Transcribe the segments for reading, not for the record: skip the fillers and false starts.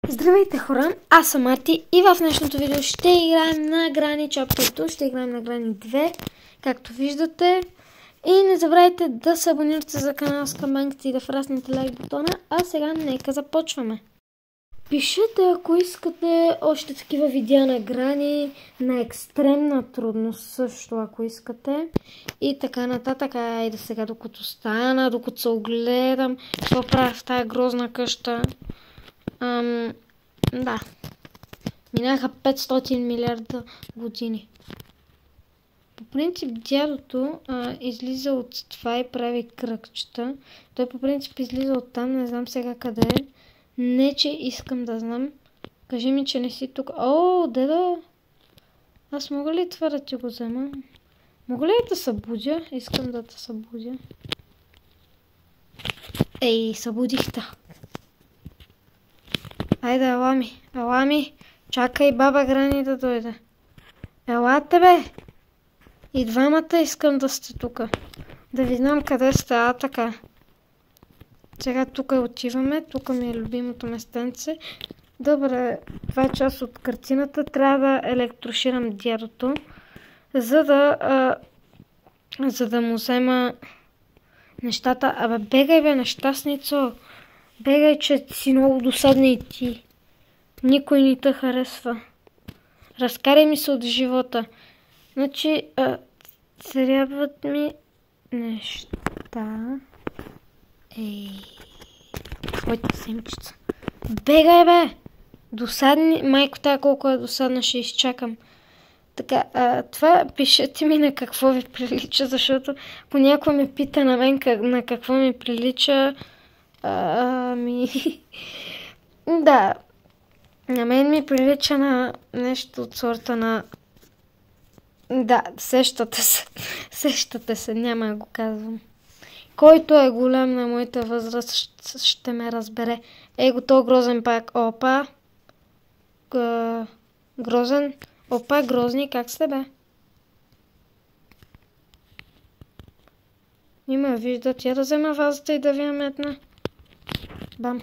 Здравейте хора, аз съм Марти и в днешното видео ще играем на Granny Chapter 2, ще играем на Granny 2, както виждате. И не забравяйте да се абонирате за канала с камбанката и да фраснете лайк бутона, а сега нека започваме. Пишете, ако искате още такива видеа на Granny, на екстремна трудност също, ако искате. И така нататък. Айде сега, докато стана, докато се огледам, какво правя в тая грозна къща. Да. Минаха 500 милиарда години. По принцип дядото излиза от това и прави кръгчета. Той по принцип излиза от там, не знам сега къде е. Не, че искам да знам. Кажи ми, че не си тук. О, дедо! Аз мога ли това да ти го взема? Мога ли да събудя? Искам да те събудя. Ей, събудих те. Айде, ела ми. Чакай баба Granny да дойде. Елате, бе! И двамата искам да сте тука. Да ви знам къде сте, така. Сега тук отиваме, тук ми е любимото местенце. Добре, това е част от картината. Трябва да електроширам дядото, за да му взема нещата. Абе, бегай, бе, нещастницо! Бегай, че си много досадна и ти. Никой не те харесва. Разкарай ми се от живота. Значи, трябват ми неща. Ей, твоята семчица. Бегай, бе! Досадни. Майко, тая колко е досадна, ще изчакам. Така, това пишете ми на какво ви прилича, защото ако някой ме пита на мен на какво ми прилича, да, на мен ми прилича на нещо от сорта на... Да, сещате се, няма да го казвам. Който е голям на моята възраст, ще ме разбере. Его, то грозен пак. Опа. Грозен. Опа, грозни, как сте, бе? Нима виждат, я да взема вазата и да ви я метна. Бам.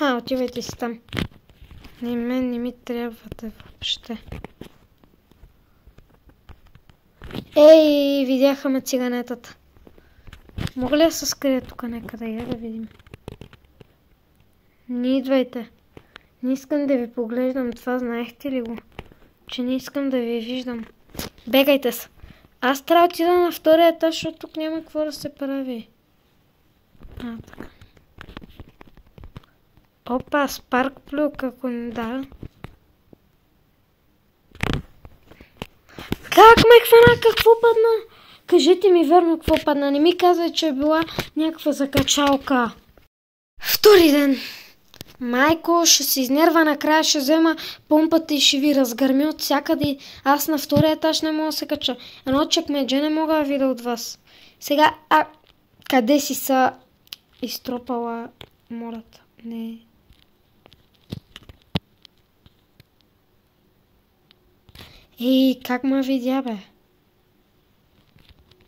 Отивайте си там. Мен не ми трябвате въобще. Ей, видяха ме циганетата. Мога ли да се скрия тук някъде? Я да видим. Не идвайте. Не искам да ви поглеждам това, знаехте ли го? Че не искам да ви виждам. Бегайте се. Аз трябва да отида на втория етаж, защото тук няма какво да се прави. Така. Опа, Спарк Плюк, ако не да. Как ме хвана? Какво падна? Кажете ми верно какво падна. Не ми казвай, че е била някаква закачалка. Втори ден. Майко ще се изнерва, накрая ще взема помпата и ще ви разгърми от всякъде. Аз на втория етаж не мога да се кача. Едно чекмедже не мога да видя от вас. Сега, къде си са изтропала мората? Не. Ей, как ме видя, бе?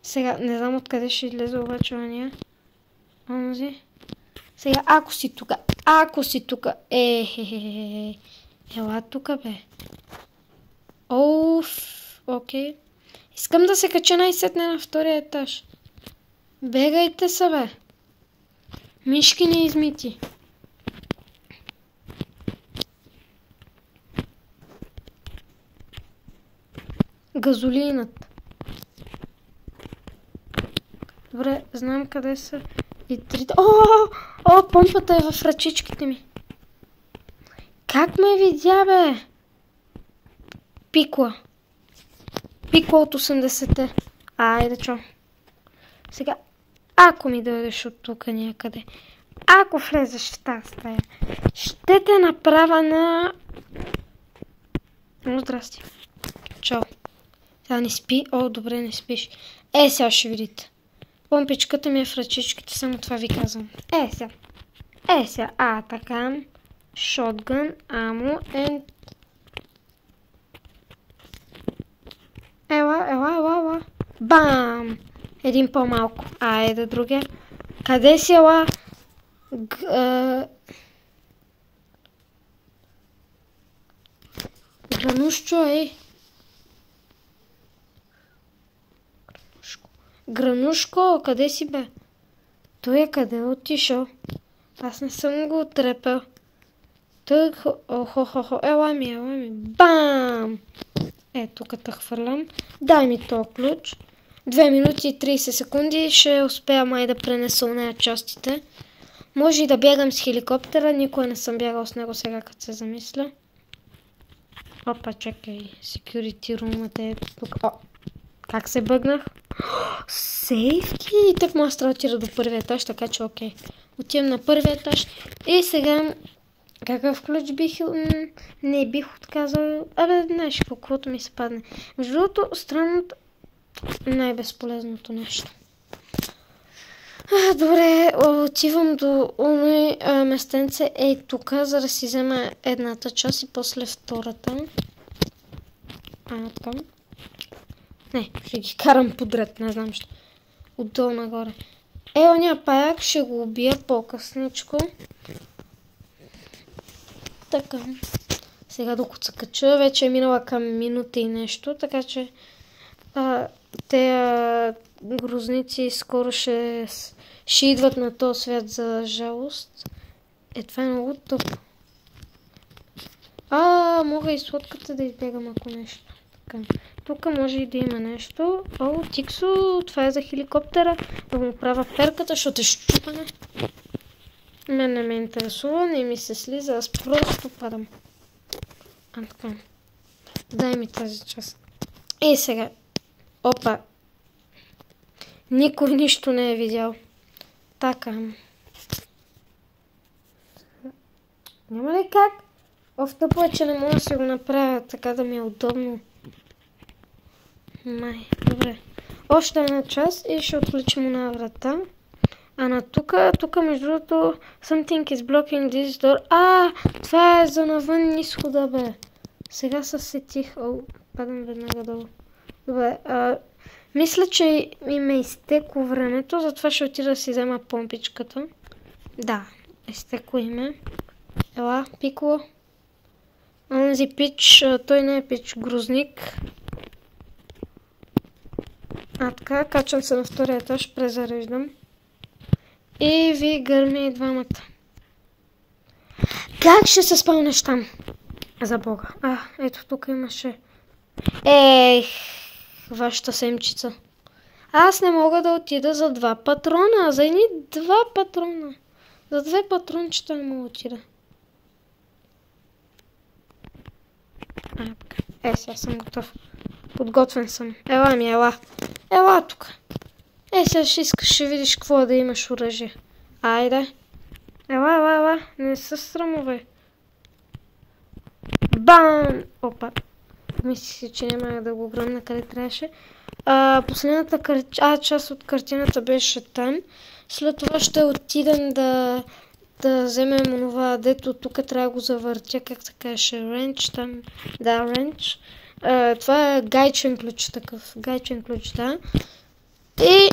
Сега, не знам откъде ще излезе обаче ония. Онзи. Сега, ако си тука, ела тука, бе. Окей. Искам да се кача най-сетне на втория етаж. Бегайте се, бе. Мишки не измити. Газолинът. Добре, знам къде са и трите... Помпата е в ръчичките ми. Как ме видя, бе? Пикла. Пикла от 80-те. Айде, чо. Сега, ако ми дойдеш от тук някъде, ако влезеш в тази стая, ще те направя на... Здрасти. Чао. Сега не спи. Добре, не спиш. Сега ще видите. Помпичката ми е в ръчичките, само това ви казвам. Сега. Така. Шотгън, амо, Ела. Бам! Един по-малко. Айде, другия. Къде си, ела? Гранушчо, ей! Гранушко, къде си бе? Той е къде отишъл? Аз не съм го отрепел. Той хо-хо-хо, ела ми. Бам! Тук те хвърлям. Дай ми този ключ. 2 минути и 30 секунди ще успея май да пренеса нея частите. Може и да бягам с хеликоптера, никога не съм бягал с него сега, като се замисля. Опа, чакай, security room-ът е тук. Как се бъгнах? Сейфки! И так може да отида до първия етаж, така че окей. Отивам на първия етаж. И сега, какъв ключ не бих отказал. Знаеш каквото ми се падне. Между другото, странното, най-безполезното нещо. Добре, отивам до местенце тук, за да си взема едната част и после втората. Така. Не, ще ги карам подред, не знам що. Отдолу нагоре. Оня паяк ще го убия по-късничко. Така. Сега докато се кача, вече е минала към минута и нещо, така че те грозници скоро ще идват на този свят, за жалост. Това е много тъпо. Мога и с лодката да избягам ако нещо. Така. Тук може и да има нещо. Тиксо, това е за хеликоптера. Да му правя перката, защото е щупане. Мен не ме интересува, не ми се слиза, аз просто падам. Така. Дай ми тази част. И сега. Опа. Никой нищо не е видял. Така. Няма ли как? Тъпо е, че не мога да си го направя така да ми е удобно. Добре. Още една част и ще отключим на врата. На тук между другото something is blocking this door. Това е за навън изхода, бе. Сега се сетих. Падам веднага долу. Добре, мисля, че им е изтекло времето, затова ще отида да си взема помпичката. Да, изтекло име. Ела, Пикло. Онзи пич, той не е пич, грозник. Така, качвам се на втория етаж, презареждам. И ви гърми и двамата. Как ще се спълнеш там? За Бога. Ето тук имаше. Вашата семчица. Аз не мога да отида за 2 патрона. За едни 2 патрона. За 2 патрончета не мога да отида. Сега съм готов. Подготвен съм. Ела. Ела тук. Сега ще видиш какво да имаш оръжие. Айде. Ела. Не се срамове. Бам! Опа. Мисли си, че няма да го гръмна къде трябваше. Последната част от картината беше там. След това ще отидем да вземем онова, дето тук трябва да го завъртя, как се каже, ренч там. Да, ренч. Това е гайчен ключ, такъв. Гайчен ключ, да. И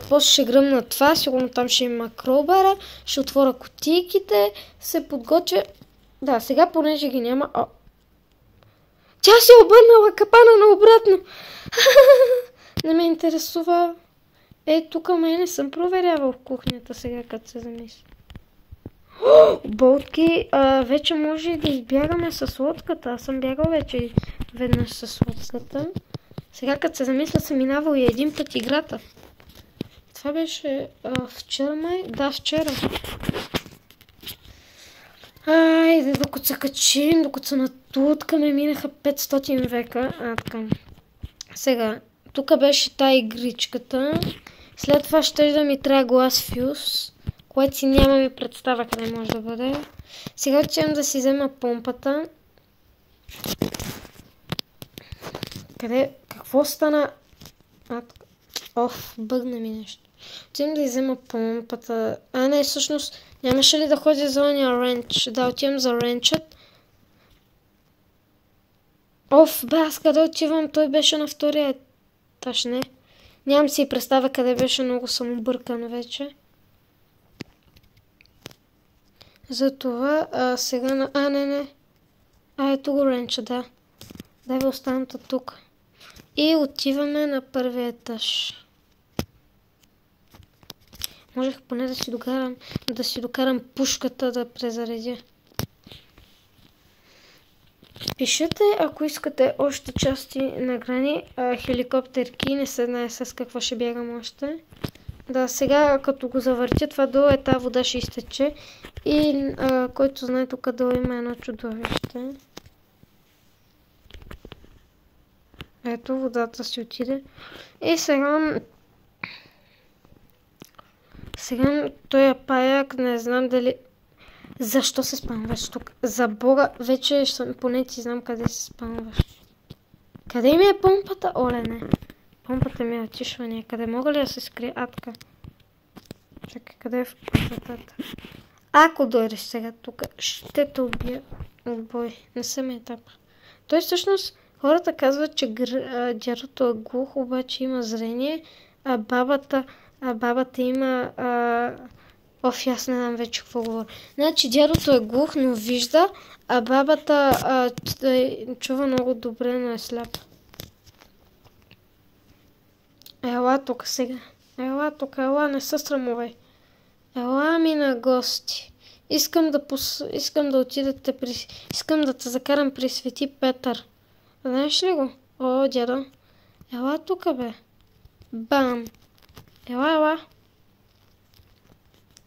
после ще гръмна това, сигурно там ще има кролбара, ще отворя кутийките, се подготвя. Да, сега понеже ги няма. Тя се обърнала капана наобратно. Не ме интересува. Тук не съм проверявал в кухнята сега, като се замисля. Болтки, вече може да избягаме с лодката. Аз съм бягал вече веднъж с лодката. Сега, като се замисля, съм минавал и един път играта. Това беше вчера май? Да, вчера. Айде, докато се качим, докато се натуткаме, минаха 500 века. Така. Сега, тук беше тая игричката. След това ще да ми трябва глас фюз, което си нямаме представа къде може да бъде. Сега отивам да си взема помпата. Къде? Какво стана? Бъгна ми нещо. Отивам да взема помпата. Не, всъщност, нямаше ли да ходя за ония ренч? Да, отивам за ренчът. Аз къде отивам? Той беше на втория етаж, не? Нямам си представа къде беше, много съм объркан вече. Затова сега на... не. Ето го ренча, да. Дай ви останата тук. И отиваме на първия етаж. Можех поне да си докарам пушката да презаредя. Пишете, ако искате още части на Грани, хеликоптерки, не се знае с какво ще бягам още. Да, сега като го завъртя това долу, тази вода ще изтече. И който знае, тук долу има едно чудовище. Ето, водата си отиде. И сега той паяк, не знам дали... Защо се спамваш тук? За Бога, вече поне ти знам къде се спамваш. Къде ми е помпата? Оле, не. Помпата ми е отишла някъде. Мога ли да се скрия? Така. Чакай, къде е в вратата? Ако дойдеш сега тук, ще те убия от бой. Не съм етап. Той всъщност, хората казват, че дядото е глух, обаче има зрение, а бабата има... аз не знам вече какво говоря. Значи дядото е глух, но вижда, а бабата чува много добре, но е сляпа. Ела тук сега. Ела тук, не се срамувай. Ела ми на гости. Искам да отидете Искам да те закарам при Свети Петър. Знаеш ли го? О, дядо. Ела тук, бе. Бам. Ела.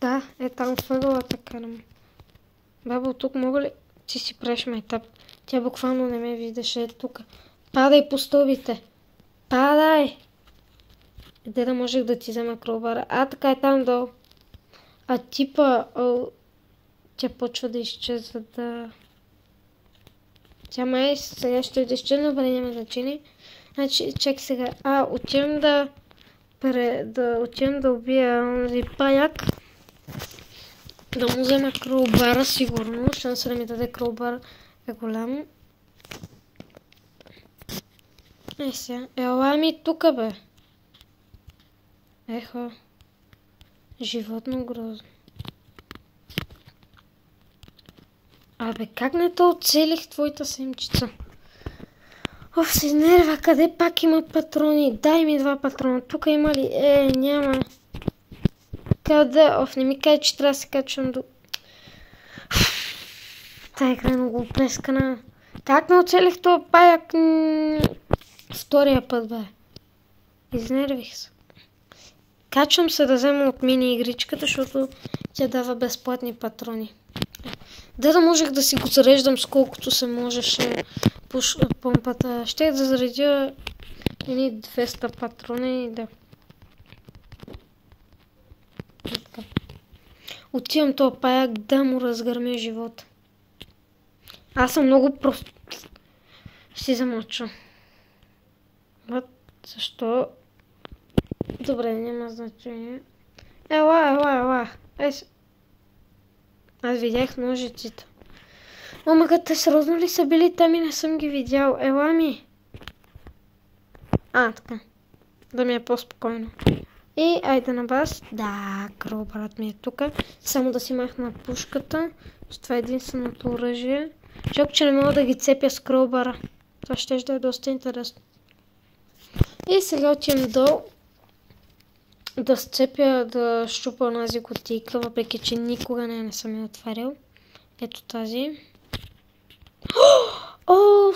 Да, там в ъгълата карам. Бабо, тук мога ли... Ти си правиш майтап. Тя буквално не ме виждаше тук. Падай по стълбите. Падай! Де да можех да ти взема кролбара. Така е там долу. Типа... Тя почва да изчезва, да... Тя май сега ще да изчезва, но няма значение. Значи, чакай сега. Отивам да убия онзи паяк. Да му взема кролбара, сигурно. Шанса да ми даде кролбар е голям. Сега. Ела ми тука, бе. Ехо. Животно грозно. Как не те оцелих твоята семчица? Се изнервя. Къде пак има патрони? Дай ми 2 патрона. Тук има ли? Няма. Къде? Не ми кажа, че трябва да се качвам до... Тая игра е много оплескана. Как не оцелих това паяк втория път, бе? Изнервих се. Качвам се да взема от мини игричката, защото тя дава безплатни патрони. Да можех да си го зареждам сколкото се можеше помпата. Ще да заредя 200 патрони и да... Отивам този паяк да му разгърмя живота. Аз съм много прост. Ще си замълча. Защо? Добре, няма значение. Ела. Аз видях ножиците. Те сериозно ли са били там и не съм ги видял? Ела ми. Така. Да ми е по-спокойно. И айде на вас. Да, кролбарът ми е тук. Само да си махна пушката. Това е единственото оръжие. Чак, че не мога да ги цепя с кролбара. Това ще да е доста интересно. И сега отивам долу. Да сцепя, да щупа онази кутийка, въпреки че никога не съм я отварял. Ето тази.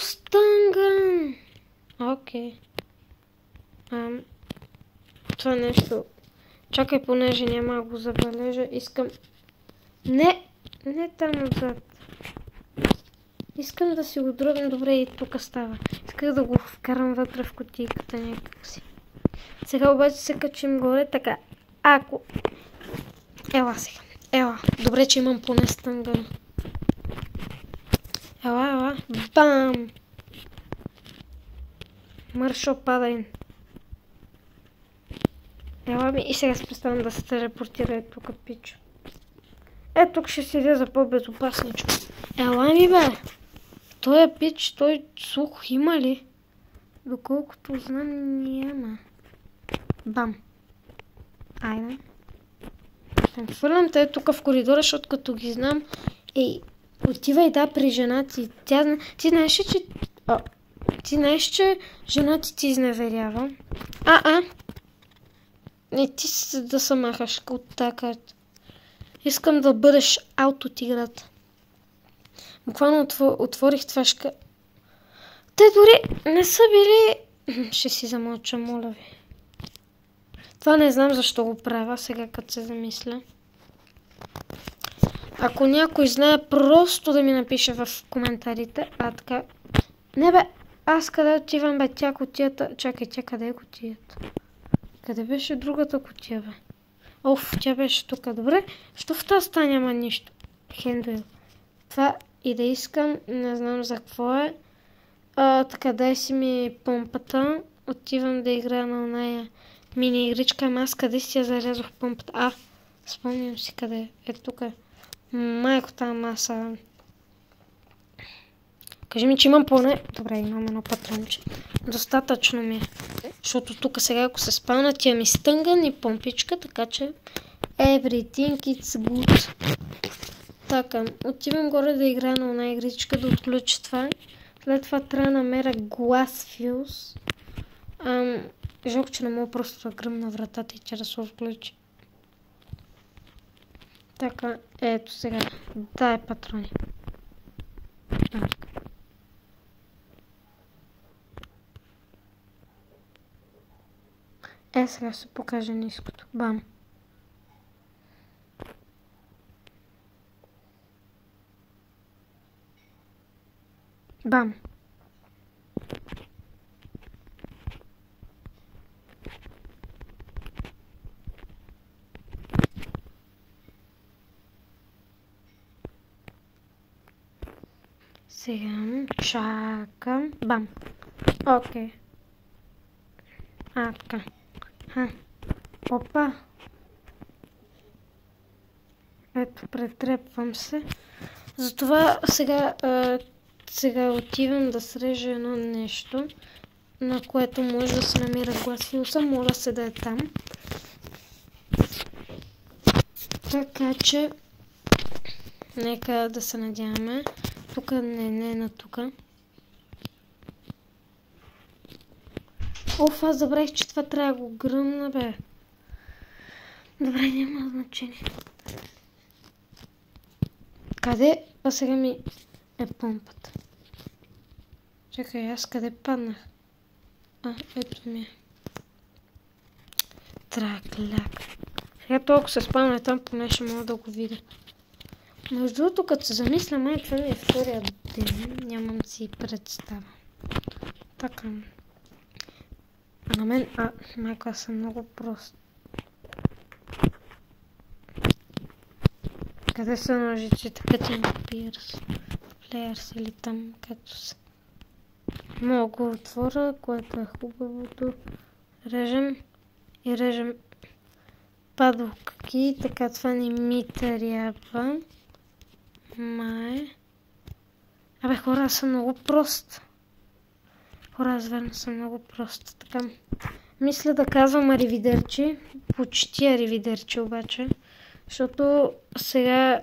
Станган! Окей. Това нещо... Чакай, понеже няма да го забележа. Искам... Не там отзад. Искам да си го дръгна. Добре, и тук става. Исках да го вкарам вътре в кутийката някакси. Сега обаче се качим горе, така. Ела сега. Ела. Добре, че имам поне станган. Ела. Бам! Маршо, падай. Ела ми и сега се представям да се телепортира тук, пичо. Тук ще седя за по-безопасничко. Ела ми, бе! Той е пич, той слух има ли? Доколкото знам, няма. Бам. Айде. Хвърлям те тук в коридора, защото като ги знам. Ей, отивай при жена ти. Ти знаеш ли, че... Ти знаеш, че жена ти изневерява. Не ти да се махаш от тази карта. Искам да бъдеш аут от играта. Буквално отворих това Те дори не са били... Ще си замълча, моля ви. Това не знам защо го правя, сега като се замисля. Ако някой знае, просто да ми напише в коментарите. Така... Не бе, аз къде отивам бе, тя кутията... Чакай, тя къде е кутията? Къде беше другата кутия бе? Тя беше тук. Добре, що в тази стая няма нищо? Хендуил. Това и да искам, не знам за какво е. Така, дай си ми помпата. Отивам да играя на оная мини игричка. Ама аз къде си я зарязох помпата? Спомням си къде е. Ето тук е. Майко тази маса. Кажи ми, че имам поне... Добре, имам едно патронче. Достатъчно ми е. Защото тук сега, ако се спална, тя ми стънган и помпичка, така че... Everything it's good. Така, отивам горе да играя на една игричка, да отключа това. След това трябва да намеря Glass Fuse. Жалко, че не мога просто да гръмна вратата и тя да се отключи. Така, ето сега. Дай патрони. Сега ще покажа ниското. Бам. Бам. Сега чакам. Бам. Окей. Така. Опа. Ето, претрепвам се. Затова сега отивам да срежа едно нещо, на което може да се намира гласфилса. Моля се да е там. Така че, нека да се надяваме. Тук не на тука. Аз забравих, че това трябва да го гръмна, бе. Добре, няма значение. Къде? Сега ми е помпата. Чакай, аз къде паднах? Ето ми е. Тракляк. Сега толкова се спавна там, поне ще мога да го видя. Между другото, като се замисля, май това ми е втория ден. Нямам си представа. Така. На мен... майко, аз съм много прост. Къде са ножиците? Cutting Players или там, като се... Мога го отворя, което е хубавото. Режем и режем падлки, така това не ми трябва. Хора, аз съм много прост. Аз верно съм много прост. Така, мисля да казвам аривидерчи, почти аривидерчи обаче, защото сега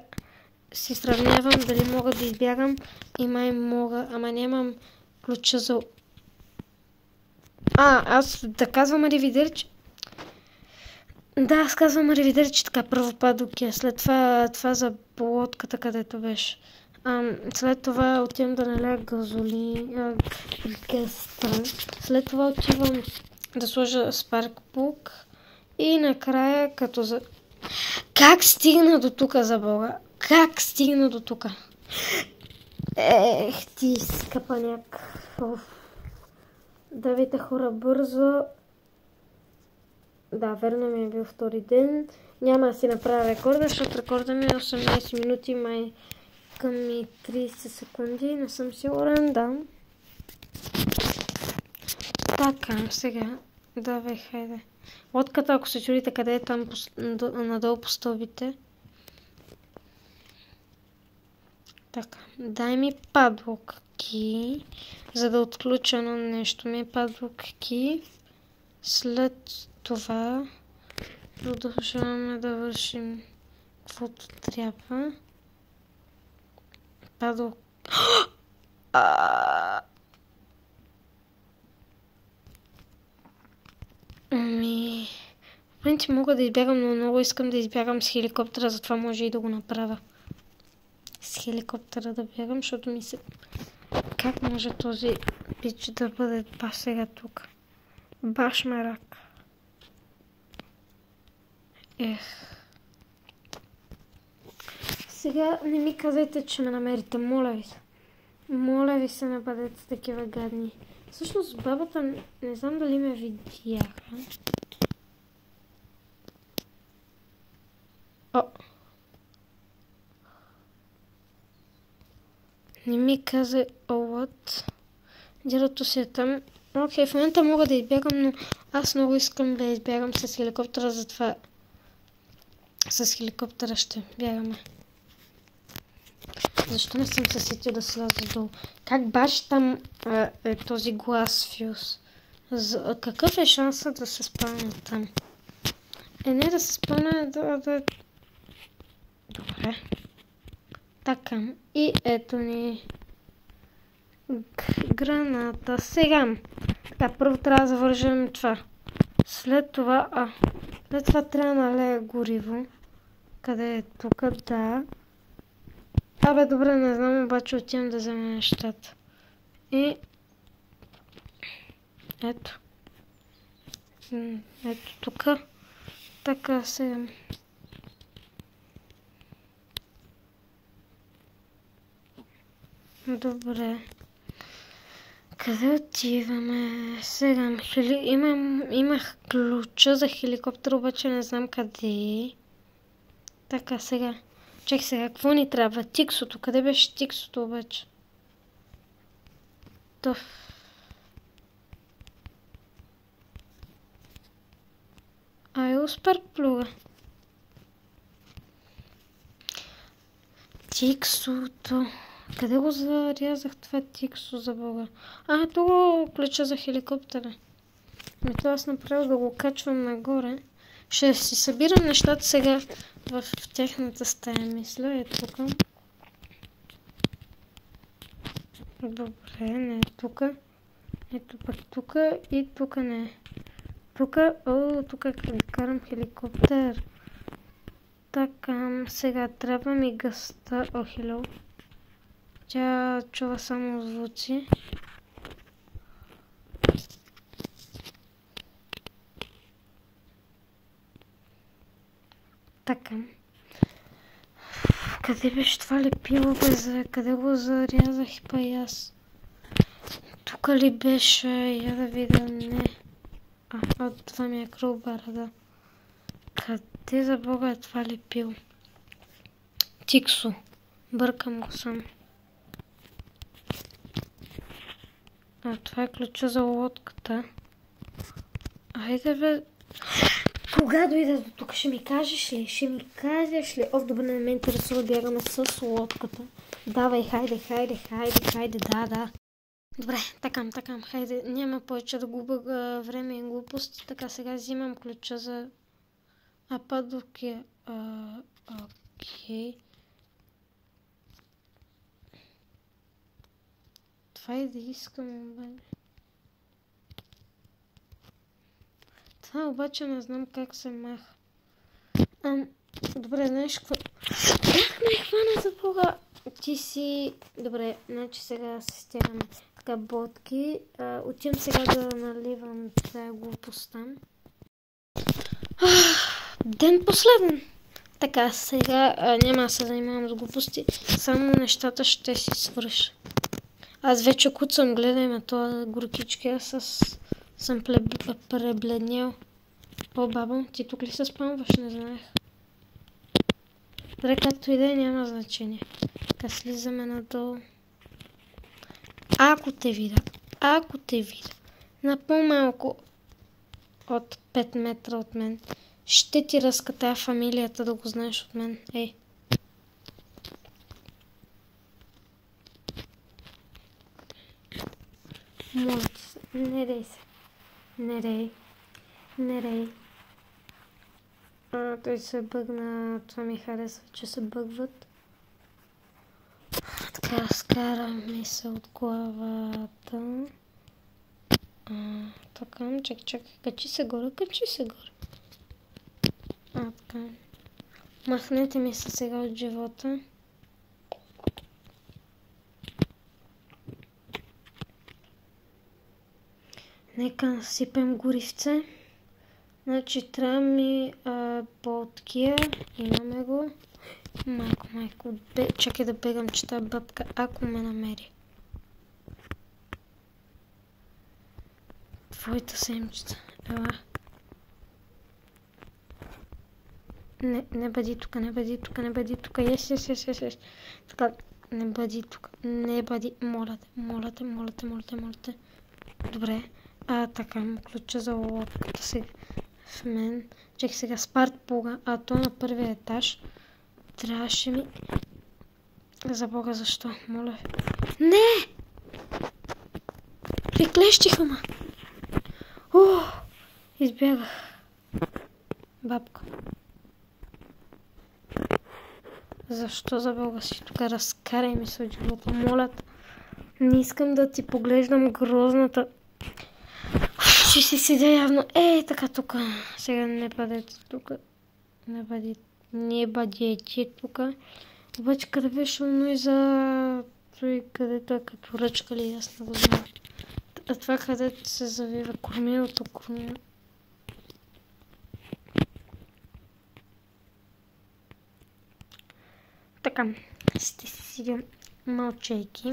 си сравнявам дали мога да избягам и май мога, ама нямам ключа за... аз да казвам аривидерчи? Да, аз казвам аривидерчи, така, първо падоки, след това за болотката, където беше. След това отивам да наля газолин, гастра. След това отивам да сложа Sparkplug и накрая като за... Как стигна до тука, за Бога? Как стигна до тука? Ти скъпаняк. Давайте, хора, бързо. Да, верно ми е бил втори ден. Няма да си направя рекорда, защото рекорда ми е 18 минути, май към 30 секунди. Не съм сигурен, да. Така, сега. Давай, хайде. Лодката, ако се чудите къде е там надолу по стълбите. Така, дай ми падлоки, за да отключа едно нещо. Ми падлоки. След това продължаваме да вършим каквото трябва. Падал. Ами... В принцип мога да избягам, но много искам да избягам с хеликоптера, затова може и да го направя. С хеликоптера да бягам, защото ми се... Как може този пич да бъде баш сега тук? Баш ме рак. Сега не ми казайте, че ме намерите, моля ви се. Моля ви се, не бъдете такива гадни. Всъщност бабата, не знам дали ме видяха. Не ми каза what. Дядото си е там. Окей, в момента мога да избягам, но аз много искам да избягам с хеликоптера, затова с хеликоптера ще бягаме. Защо не съм се сетил да сляза долу? Как баш там е този глас фюз? Какъв е шансът да се спълня там? Не да се спълня, да... Добре. Така. И ето ни граната. Сега. Така, първо трябва да завържем това. След това трябва да налея гориво. Къде е тук? Да. Абе, добре, не знам, обаче отивам да взема нещата. И... Ето. Ето тук. Така, сега. Добре. Къде отиваме? Сега, имах ключа за хеликоптер, обаче не знам къде е. Така, сега. Чакай сега, какво ни трябва? Тиксото. Къде беше тиксото обаче? Успер плуга. Тиксото. Къде го зарязах това тиксо за Бога? Това ключа за хеликоптера. Това аз направо да го качвам нагоре. Ще си събирам нещата сега в тяхната стая, мисля. Ето тук. Добре, не е тук. Ето пък тук и тук не е. Тук, тук карам хеликоптер. Така, сега трябва ми гъста. Хело. Тя чува само звуци. Така. Къде беше това лепило, бе? Къде го зарязах па и аз? Тук ли беше? Я да видя, не. Това ми е кролбара, да. Къде за Бога е това лепило? Тиксо. Бъркам го сам. Това е ключа за лодката. Айде бе. Кога дойде до тук? Ще ми кажеш ли? Ще ми кажеш ли? Добре, не ме интересува, бягаме с лодката. Давай, хайде, да. Добре, такам, хайде. Няма повече да губа време и глупости. Така, сега взимам ключа за... Падоки. Окей. Това и да искам, бе. Това обаче не знам как се маха. Добре, знаеш какво? Как ме хвана за Бога? Ти си... Добре, значи сега се стягаме така ботки. Отивам сега да наливам тази глупост там. Ден последен. Така, сега няма да се занимавам с глупости. Само нещата ще си свърша. Аз вече куцам, гледай ме това горкички. Аз съм пребледнял. Бабо, ти тук ли се спамваш? Не знаех. Добре, както и да е, няма значение. Така, слизаме надолу. Ако те видя на по-малко от 5 метра от мен, ще ти разкатая фамилията, да го знаеш от мен. Моля ти се, не дей се. Не дей. Той се бъгна. Това ми харесва, че се бъгват. Така разкара ми се от главата. Така, чакай, качи се горе. Така. Махнете ми се сега от живота. Нека насипем горивце. Значи трябва ми болткия. Имаме го. Майко. Чакай да бегам, че тази бабка, ако ме намери. Твоята семчица. Ела. Не бъди тук. Yes. Така, не бъди тук. Моля те. Добре. Така, му ключа за лодката сега в мен. Чакай сега, спарт плуга. То на първия етаж. Трябваше ми... За Бога, защо? Моля. Не! Приклещиха ма! Избягах. Бабка. Защо за Бога си тук? Разкарай ми се от живота. Моля. Не искам да ти поглеждам грозната. Ще си седя явно. Така тук. Сега не бъдете тук. Не бъдете тук. Обаче къде беше оно и за... Той където е като ръчка ли, аз не го знам. Това където се завива кормилото. Така, ще си седя мълчейки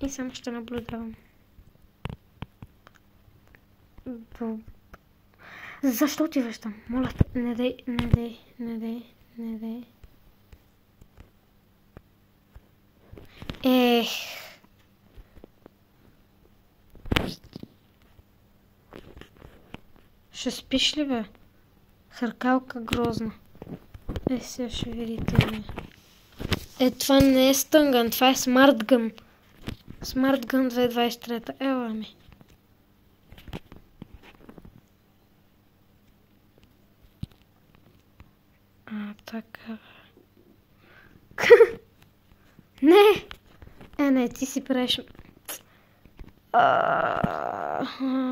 и само ще наблюдавам. Защо отиваш там? Моля, не дай. Ще спиш ли, бе? Хъркалка грозна. Сега ще видите, бе. Това не е стънгън, това е смартгън. Смартгън 2023. Ела ми. Така. Не, ти си правиш...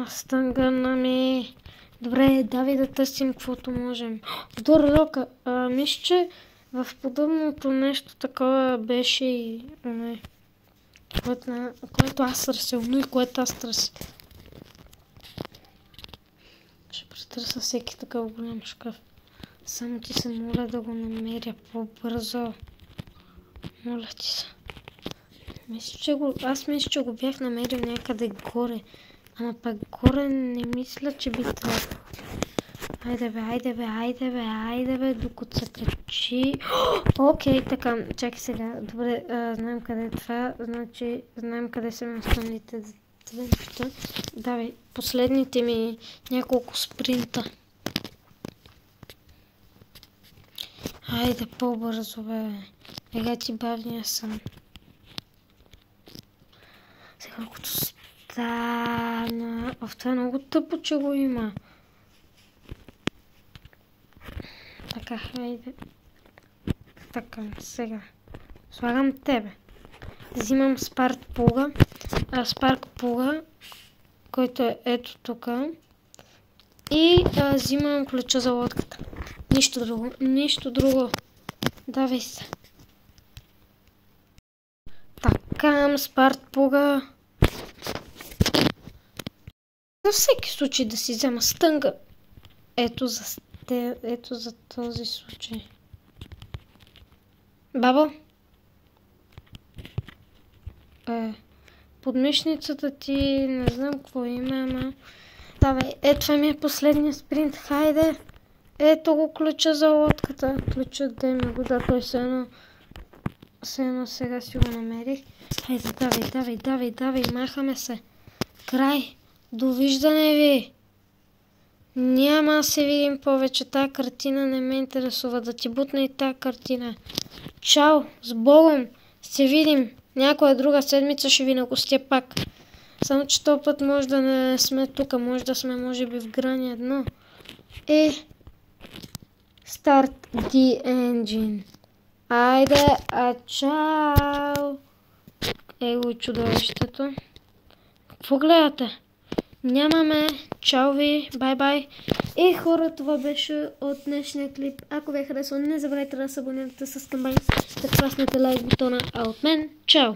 Стънгъна ми. Добре, давай да търсим каквото можем. Втора рока. Мисля, че в подобното нещо такова беше и... което аз търся. И което аз търся. Ще претърся всеки такъв голям шкаф. Само ти се моля да го намеря по-бързо. Моля ти се. Аз мисля, че го бях намерил някъде горе. Ама пък горе не мисля, че би трябвало. Айде бе, докато се качи. Окей, така, чакай сега. Добре, знаем къде е това. Значи, знаем къде са останалите две неща. Давай, последните ми няколко спринта. Айде, по-бързо, бе. Ега ти бавния съм. Сега, колкото стана... Това е много тъпо, че го има. Така, хайде. Така, сега. Слагам тебе. Взимам спарк плуга, който е ето тук. И взимам ключа за лодката. Нищо друго. Давай се. Така, спарк плуга. За всеки случай да си взема стънга. Ето за този случай. Бабо? Подмишницата ти, не знам какво има, ама... Давай, това ми е последния спринт, хайде. Ето го ключа за лодката. Ключът дай ми го, да, той все едно сега си го намерих. Хайде, давай, махаме се. Край, довиждане ви. Няма да се видим повече, тая картина не ме интересува, да ти бутна и тая картина. Чао, с Богом, се видим. Някоя друга седмица ще ви нагостя пак. Само че този път може да не сме тук, може да сме може би в Грани 1. Start the engine. Айде, чао! Его чудовището. Какво гледате? Нямаме. Чао ви. Бай-бай. И хора, това беше от днешния клип. Ако ви е харесало, не забравяйте да се абонирате с камбанките, да класнете лайк бутона. А от мен, чао!